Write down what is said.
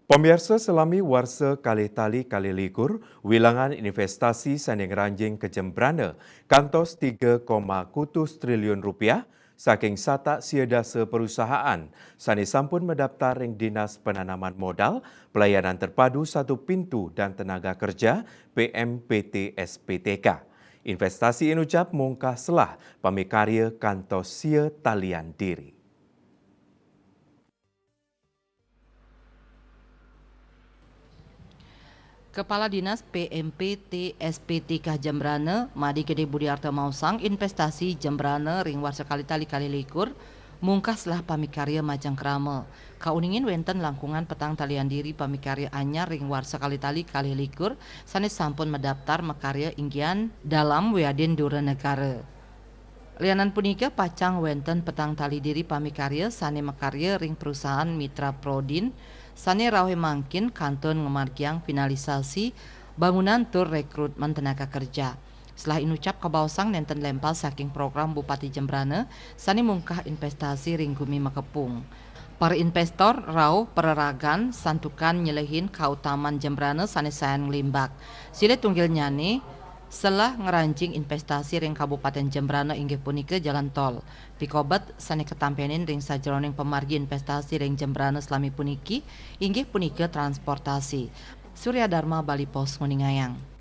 Pemirsa selami warsa kalih tali kalih likur, wilangan investasi sanding ranjing ke Jembrana kantos 3,1 triliun rupiah saking satak siedase perusahaan sani sampun mendaftar ring Dinas Penanaman Modal, Pelayanan Terpadu Satu Pintu dan Tenaga Kerja PMPT SPTK. Investasi inucap mungkah selah pamikarya kantos sia talian diri. Kepala Dinas PMPT SPTK Jembrana, Madi Gede Budiarto Mausang, investasi Jembrana ring warsa kali likur, mungkaslah pamikarya majang krama. Kauningin wenten langkungan petang talian diri pamikarya anyar ring warsa kali likur, sanes sampun mendaftar mekarya inggian dalam weadin dura negara. Lianan punika pacang wenten petang tali diri pamikarya sane mekarya ring perusahaan Mitra Prodin sane rawe mangkin kanton ngemargiang finalisasi bangunan tur rekrutmen tenaga kerja. Setelah inucap kabausang nenten lempal saking program Bupati Jembrana sane mungkah investasi ring Gumi Makepung. Para investor rau pereragan santukan nyelehin kautaman Jembrana sane sayang limbak. Sile tunggil nyane setelah ngerancing investasi ring Kabupaten Jembrana inggih punika jalan tol. Pikobat sani ketampenin ring sajroning pemargi investasi ring Jembrana selami puniki inggih punika transportasi. Surya Dharma Bali Pos Nguningayang.